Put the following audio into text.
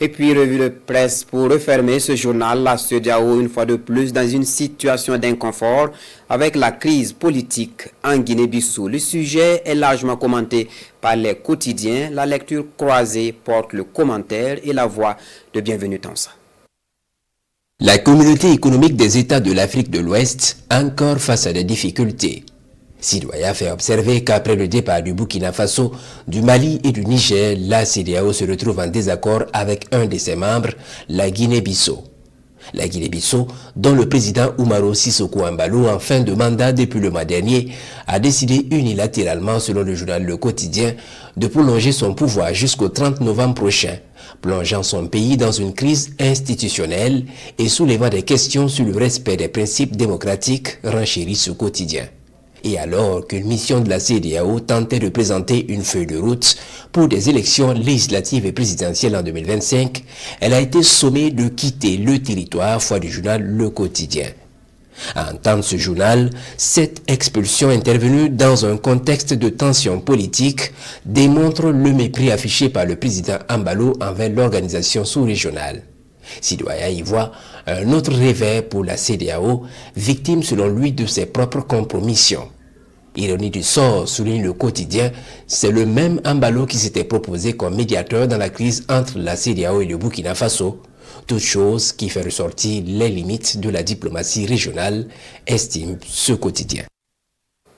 Et puis, revue de presse pour refermer ce journal, la CEDEAO une fois de plus dans une situation d'inconfort avec la crise politique en Guinée-Bissau. Le sujet est largement commenté par les quotidiens. La lecture croisée porte le commentaire et la voix de Bienvenue Tansa. La communauté économique des États de l'Afrique de l'Ouest, encore face à des difficultés. Sidoya fait observer qu'après le départ du Burkina Faso, du Mali et du Niger, la CEDEAO se retrouve en désaccord avec un de ses membres, la Guinée-Bissau. La Guinée-Bissau, dont le président Umaro Sissoko Embaló, en fin de mandat depuis le mois dernier, a décidé unilatéralement, selon le journal Le Quotidien, de prolonger son pouvoir jusqu'au 30 novembre prochain, plongeant son pays dans une crise institutionnelle et soulevant des questions sur le respect des principes démocratiques, renchérit ce quotidien. Et alors qu'une mission de la CEDEAO tentait de présenter une feuille de route pour des élections législatives et présidentielles en 2025, elle a été sommée de quitter le territoire, foi du journal Le Quotidien. À entendre ce journal, cette expulsion intervenue dans un contexte de tension politique démontre le mépris affiché par le président Embaló envers l'organisation sous-régionale. Sidoya y voit un autre revers pour la CEDEAO, victime selon lui de ses propres compromissions. Ironie du sort, souligne Le Quotidien, c'est le même Embaló qui s'était proposé comme médiateur dans la crise entre la CEDEAO et le Burkina Faso, toute chose qui fait ressortir les limites de la diplomatie régionale, estime ce quotidien.